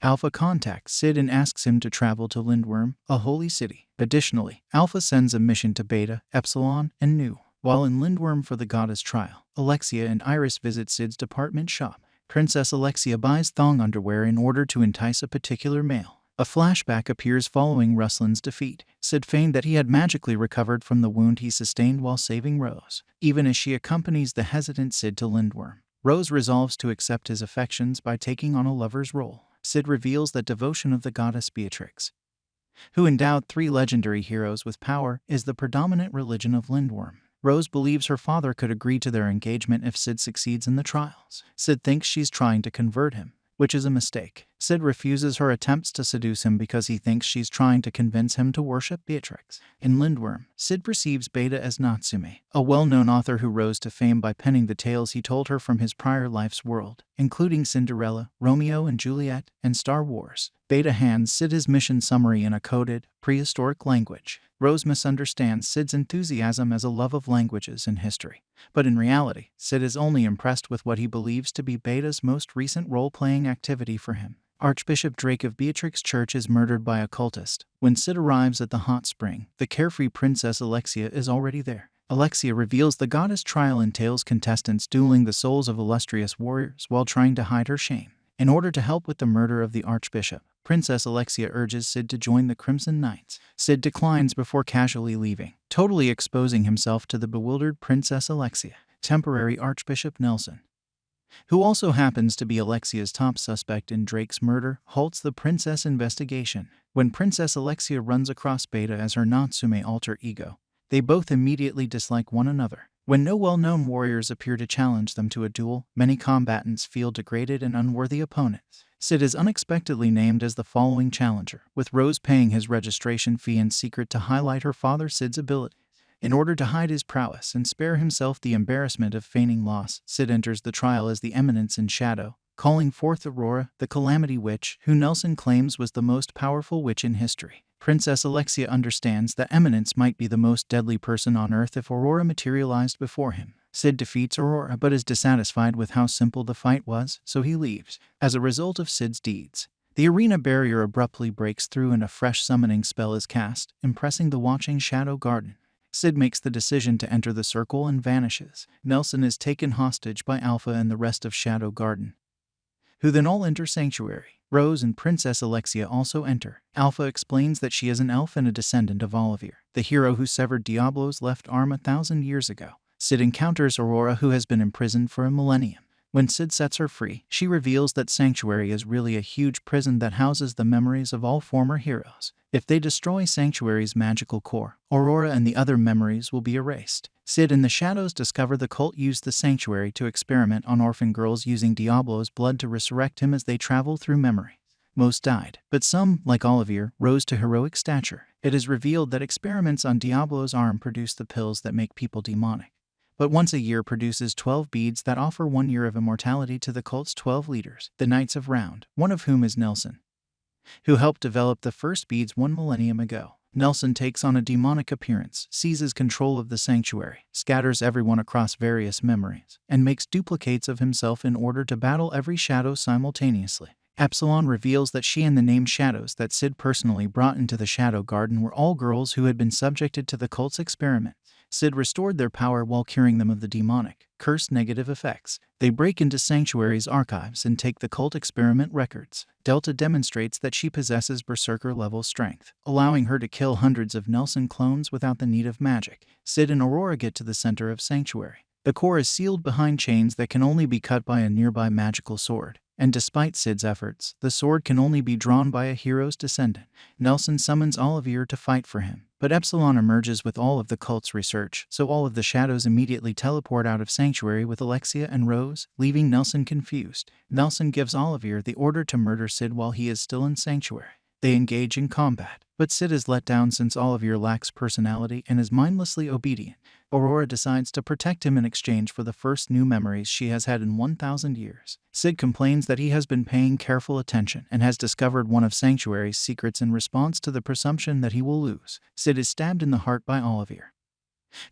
Alpha contacts Sid and asks him to travel to Lindworm, a holy city. Additionally, Alpha sends a mission to Beta, Epsilon, and Nu. While in Lindworm for the goddess trial, Alexia and Iris visit Sid's department shop. Princess Alexia buys thong underwear in order to entice a particular male. A flashback appears following Ruslan's defeat. Sid feigned that he had magically recovered from the wound he sustained while saving Rose. Even as she accompanies the hesitant Sid to Lindworm, Rose resolves to accept his affections by taking on a lover's role. Sid reveals that devotion of the goddess Beatrix, who endowed 3 legendary heroes with power, is the predominant religion of Lindworm. Rose believes her father could agree to their engagement if Sid succeeds in the trials. Sid thinks she's trying to convert him, which is a mistake. Sid refuses her attempts to seduce him because he thinks she's trying to convince him to worship Beatrix. In Lindworm, Sid perceives Beta as Natsume, a well-known author who rose to fame by penning the tales he told her from his prior life's world, including Cinderella, Romeo and Juliet, and Star Wars. Beta hands Sid his mission summary in a coded, prehistoric language. Rose misunderstands Sid's enthusiasm as a love of languages and history. But in reality, Sid is only impressed with what he believes to be Beta's most recent role-playing activity for him. Archbishop Drake of Beatrix Church is murdered by a cultist. When Sid arrives at the hot spring, the carefree Princess Alexia is already there. Alexia reveals the goddess trial entails contestants dueling the souls of illustrious warriors while trying to hide her shame. In order to help with the murder of the Archbishop, Princess Alexia urges Sid to join the Crimson Knights. Sid declines before casually leaving, totally exposing himself to the bewildered Princess Alexia. Temporary Archbishop Nelson, who also happens to be Alexia's top suspect in Drake's murder, halts the princess investigation. When Princess Alexia runs across Beta as her Natsume alter ego, they both immediately dislike one another. When no well-known warriors appear to challenge them to a duel, many combatants feel degraded and unworthy opponents. Sid is unexpectedly named as the following challenger, with Rose paying his registration fee in secret to highlight her father Sid's abilities. In order to hide his prowess and spare himself the embarrassment of feigning loss, Sid enters the trial as the Eminence in shadow, calling forth Aurora, the Calamity Witch, who Nelson claims was the most powerful witch in history. Princess Alexia understands that Eminence might be the most deadly person on Earth if Aurora materialized before him. Sid defeats Aurora but is dissatisfied with how simple the fight was, so he leaves. As a result of Sid's deeds, the arena barrier abruptly breaks through and a fresh summoning spell is cast, impressing the watching Shadow Garden. Sid makes the decision to enter the circle and vanishes. Nelson is taken hostage by Alpha and the rest of Shadow Garden, who then all enter Sanctuary. Rose and Princess Alexia also enter. Alpha explains that she is an elf and a descendant of Olivier, the hero who severed Diablo's left arm 1,000 years ago. Sid encounters Aurora, who has been imprisoned for a millennium. When Sid sets her free, she reveals that Sanctuary is really a huge prison that houses the memories of all former heroes. If they destroy Sanctuary's magical core, Aurora and the other memories will be erased. Sid and the Shadows discover the cult used the Sanctuary to experiment on orphan girls using Diablo's blood to resurrect him as they travel through memory. Most died, but some, like Olivier, rose to heroic stature. It is revealed that experiments on Diablo's arm produce the pills that make people demonic, but once a year produces 12 beads that offer 1 year of immortality to the cult's 12 leaders, the Knights of Round, one of whom is Nelson, who helped develop the first beads 1 millennium ago. Nelson takes on a demonic appearance, seizes control of the Sanctuary, scatters everyone across various memories, and makes duplicates of himself in order to battle every shadow simultaneously. Epsilon reveals that she and the named shadows that Sid personally brought into the Shadow Garden were all girls who had been subjected to the cult's experiment. Sid restored their power while curing them of the demonic, cursed negative effects. They break into Sanctuary's archives and take the cult experiment records. Delta demonstrates that she possesses berserker-level strength, allowing her to kill hundreds of Nelson clones without the need of magic. Sid and Aurora get to the center of Sanctuary. The core is sealed behind chains that can only be cut by a nearby magical sword. And despite Sid's efforts, the sword can only be drawn by a hero's descendant. Nelson summons Olivier to fight for him, but Epsilon emerges with all of the cult's research, so all of the shadows immediately teleport out of Sanctuary with Alexia and Rose, leaving Nelson confused. Nelson gives Olivier the order to murder Sid while he is still in Sanctuary. They engage in combat, but Sid is let down since Olivier lacks personality and is mindlessly obedient. Aurora decides to protect him in exchange for the first new memories she has had in 1,000 years. Sid complains that he has been paying careful attention and has discovered one of Sanctuary's secrets in response to the presumption that he will lose. Sid is stabbed in the heart by Olivier,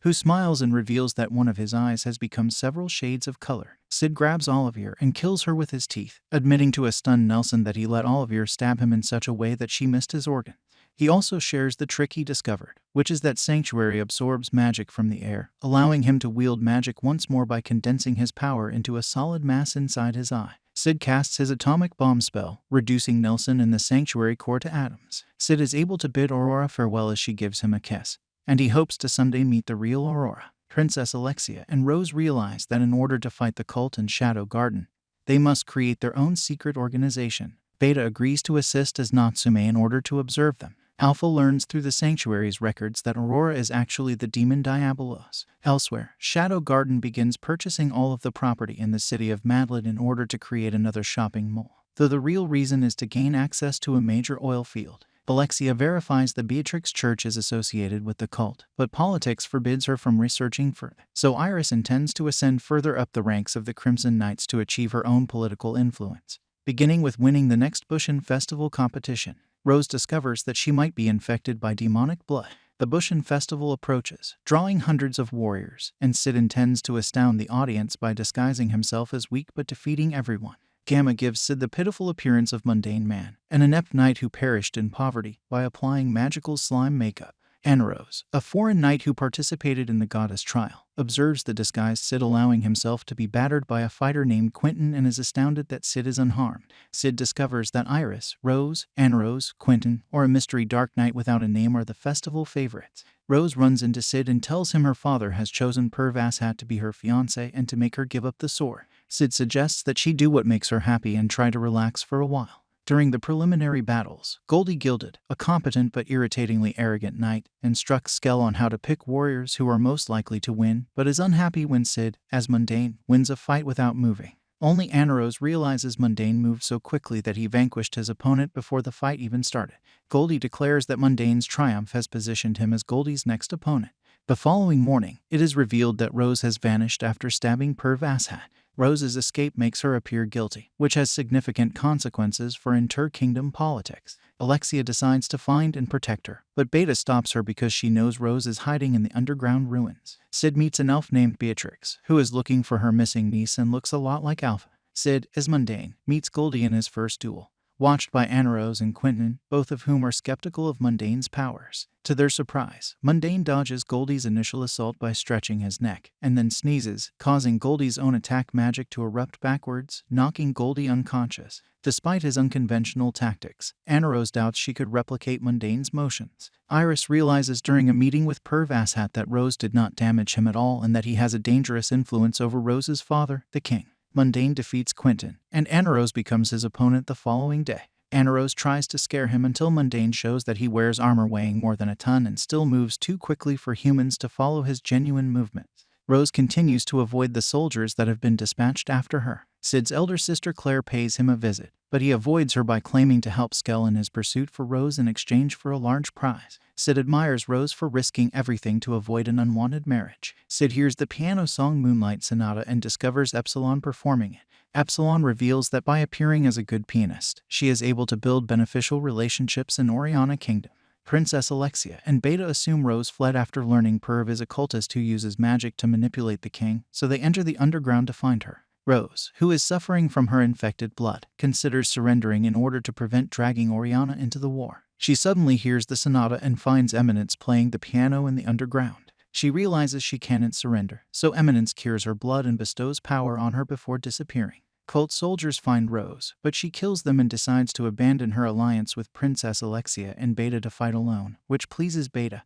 who smiles and reveals that one of his eyes has become several shades of color. Sid grabs Olivier and kills her with his teeth, admitting to a stunned Nelson that he let Olivier stab him in such a way that she missed his organ. He also shares the trick he discovered, which is that Sanctuary absorbs magic from the air, allowing him to wield magic once more by condensing his power into a solid mass inside his eye. Sid casts his atomic bomb spell, reducing Nelson and the Sanctuary core to atoms. Sid is able to bid Aurora farewell as she gives him a kiss, and he hopes to someday meet the real Aurora. Princess Alexia and Rose realize that in order to fight the cult in Shadow Garden, they must create their own secret organization. Beta agrees to assist as Natsume in order to observe them. Alpha learns through the Sanctuary's records that Aurora is actually the demon Diabolos. Elsewhere, Shadow Garden begins purchasing all of the property in the city of Madlid in order to create another shopping mall, though the real reason is to gain access to a major oil field. Alexia verifies the Beatrix Church is associated with the cult, but politics forbids her from researching further. So Iris intends to ascend further up the ranks of the Crimson Knights to achieve her own political influence, beginning with winning the next Bushin Festival competition. Rose discovers that she might be infected by demonic blood. The Bushin Festival approaches, drawing hundreds of warriors, and Sid intends to astound the audience by disguising himself as weak but defeating everyone. Gamma gives Sid the pitiful appearance of mundane man, an inept knight who perished in poverty by applying magical slime makeup. Rose, a foreign knight who participated in the goddess trial, observes the disguised Sid allowing himself to be battered by a fighter named Quentin and is astounded that Sid is unharmed. Sid discovers that Iris, Rose, Rose, Quentin, or a mystery dark knight without a name are the festival favorites. Rose runs into Sid and tells him her father has chosen Perv Asshat to be her fiancé and to make her give up the sword. Sid suggests that she do what makes her happy and try to relax for a while. During the preliminary battles, Goldie Gilded, a competent but irritatingly arrogant knight, instructs Skell on how to pick warriors who are most likely to win, but is unhappy when Sid, as Mundane, wins a fight without moving. Only Rose realizes Mundane moved so quickly that he vanquished his opponent before the fight even started. Goldie declares that Mundane's triumph has positioned him as Goldie's next opponent. The following morning, it is revealed that Rose has vanished after stabbing Perv Asshat. Rose's escape makes her appear guilty, which has significant consequences for inter-kingdom politics. Alexia decides to find and protect her, but Beta stops her because she knows Rose is hiding in the underground ruins. Sid meets an elf named Beatrix, who is looking for her missing niece and looks a lot like Alpha. Sid, as Mundane, meets Goldie in his first duel, watched by Rose and Quentin, both of whom are skeptical of Mundane's powers. To their surprise, Mundane dodges Goldie's initial assault by stretching his neck, and then sneezes, causing Goldie's own attack magic to erupt backwards, knocking Goldie unconscious. Despite his unconventional tactics, Rose doubts she could replicate Mundane's motions. Iris realizes during a meeting with Perv Asshat that Rose did not damage him at all and that he has a dangerous influence over Rose's father, the king. Mundane defeats Quentin, and Rose becomes his opponent the following day. Rose tries to scare him until Mundane shows that he wears armor weighing more than a ton and still moves too quickly for humans to follow his genuine movements. Rose continues to avoid the soldiers that have been dispatched after her. Sid's elder sister Claire pays him a visit, but he avoids her by claiming to help Skell in his pursuit for Rose in exchange for a large prize. Sid admires Rose for risking everything to avoid an unwanted marriage. Sid hears the piano song Moonlight Sonata and discovers Epsilon performing it. Epsilon reveals that by appearing as a good pianist, she is able to build beneficial relationships in Oriana Kingdom. Princess Alexia and Beta assume Rose fled after learning Perv is a cultist who uses magic to manipulate the king, so they enter the underground to find her. Rose, who is suffering from her infected blood, considers surrendering in order to prevent dragging Oriana into the war. She suddenly hears the sonata and finds Eminence playing the piano in the underground. She realizes she can't surrender, so Eminence cures her blood and bestows power on her before disappearing. Cult soldiers find Rose, but she kills them and decides to abandon her alliance with Princess Alexia and Beta to fight alone, which pleases Beta,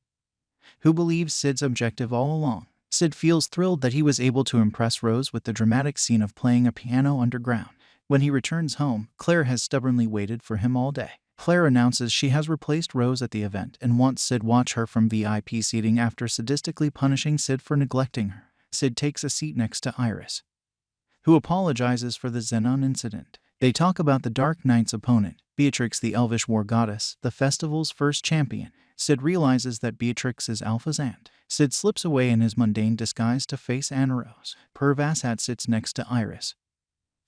who believes Sid's objective all along. Sid feels thrilled that he was able to impress Rose with the dramatic scene of playing a piano underground. When he returns home, Claire has stubbornly waited for him all day. Claire announces she has replaced Rose at the event and wants Sid watch her from VIP seating after sadistically punishing Sid for neglecting her. Sid takes a seat next to Iris, who apologizes for the Xenon incident. They talk about the Dark Knight's opponent, Beatrix the Elvish war goddess, the festival's first champion. Sid realizes that Beatrix is Alpha's aunt. Sid slips away in his mundane disguise to face Rose. Perv Asshat sits next to Iris,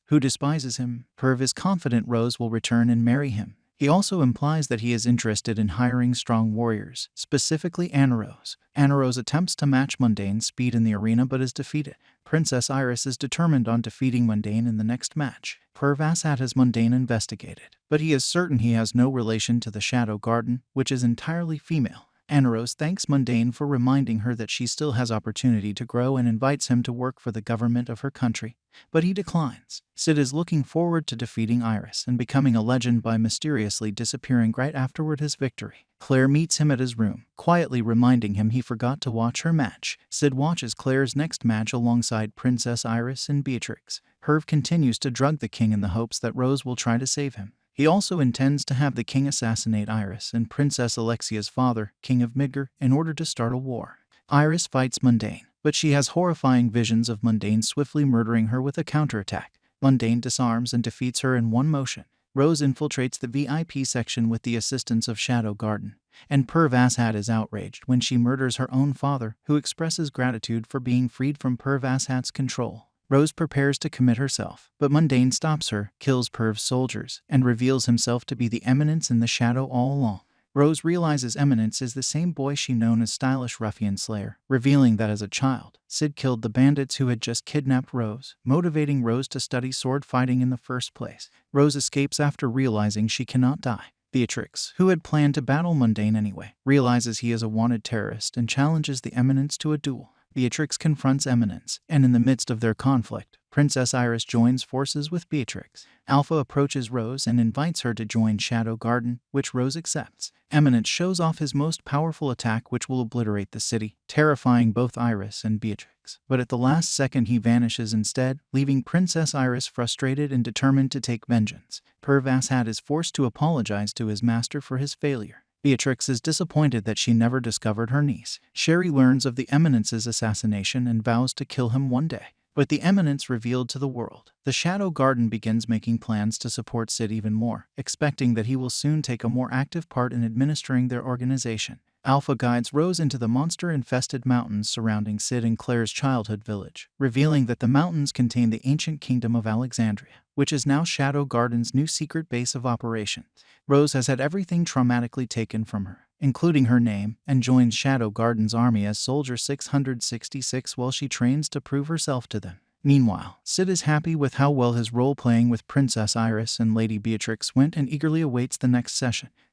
who despises him. Perv is confident Rose will return and marry him. He also implies that he is interested in hiring strong warriors, specifically Anna Rose. Anna Rose attempts to match Mundane's speed in the arena but is defeated. Princess Iris is determined on defeating Mundane in the next match. Pervasat has Mundane investigated, but he is certain he has no relation to the Shadow Garden, which is entirely female. Anna Rose thanks Mundane for reminding her that she still has opportunity to grow and invites him to work for the government of her country, but he declines. Sid is looking forward to defeating Iris and becoming a legend by mysteriously disappearing right afterward his victory. Claire meets him at his room, quietly reminding him he forgot to watch her match. Sid watches Claire's next match alongside Princess Iris and Beatrix. Herve continues to drug the king in the hopes that Rose will try to save him. He also intends to have the king assassinate Iris and Princess Alexia's father, King of Midgar, in order to start a war. Iris fights Mundane, but she has horrifying visions of Mundane swiftly murdering her with a counterattack. Mundane disarms and defeats her in one motion. Rose infiltrates the VIP section with the assistance of Shadow Garden, and Pervasat is outraged when she murders her own father, who expresses gratitude for being freed from Pervasat's control. Rose prepares to commit herself, but Mundane stops her, kills Perv's soldiers, and reveals himself to be the Eminence in the shadow all along. Rose realizes Eminence is the same boy she known as Stylish Ruffian Slayer, revealing that as a child, Sid killed the bandits who had just kidnapped Rose, motivating Rose to study sword fighting in the first place. Rose escapes after realizing she cannot die. Beatrix, who had planned to battle Mundane anyway, realizes he is a wanted terrorist and challenges the Eminence to a duel. Beatrix confronts Eminence, and in the midst of their conflict, Princess Iris joins forces with Beatrix. Alpha approaches Rose and invites her to join Shadow Garden, which Rose accepts. Eminence shows off his most powerful attack which will obliterate the city, terrifying both Iris and Beatrix. But at the last second he vanishes instead, leaving Princess Iris frustrated and determined to take vengeance. Pervasat is forced to apologize to his master for his failure. Beatrix is disappointed that she never discovered her niece. Sherry learns of the Eminence's assassination and vows to kill him one day. With the Eminence revealed to the world, the Shadow Garden begins making plans to support Sid even more, expecting that he will soon take a more active part in administering their organization. Alpha guides Rose into the monster-infested mountains surrounding Sid and Claire's childhood village, revealing that the mountains contain the ancient kingdom of Alexandria, which is now Shadow Garden's new secret base of operations. Rose has had everything traumatically taken from her, including her name, and joins Shadow Garden's army as Soldier 666 while she trains to prove herself to them. Meanwhile, Sid is happy with how well his role-playing with Princess Iris and Lady Beatrix went and eagerly awaits the next session.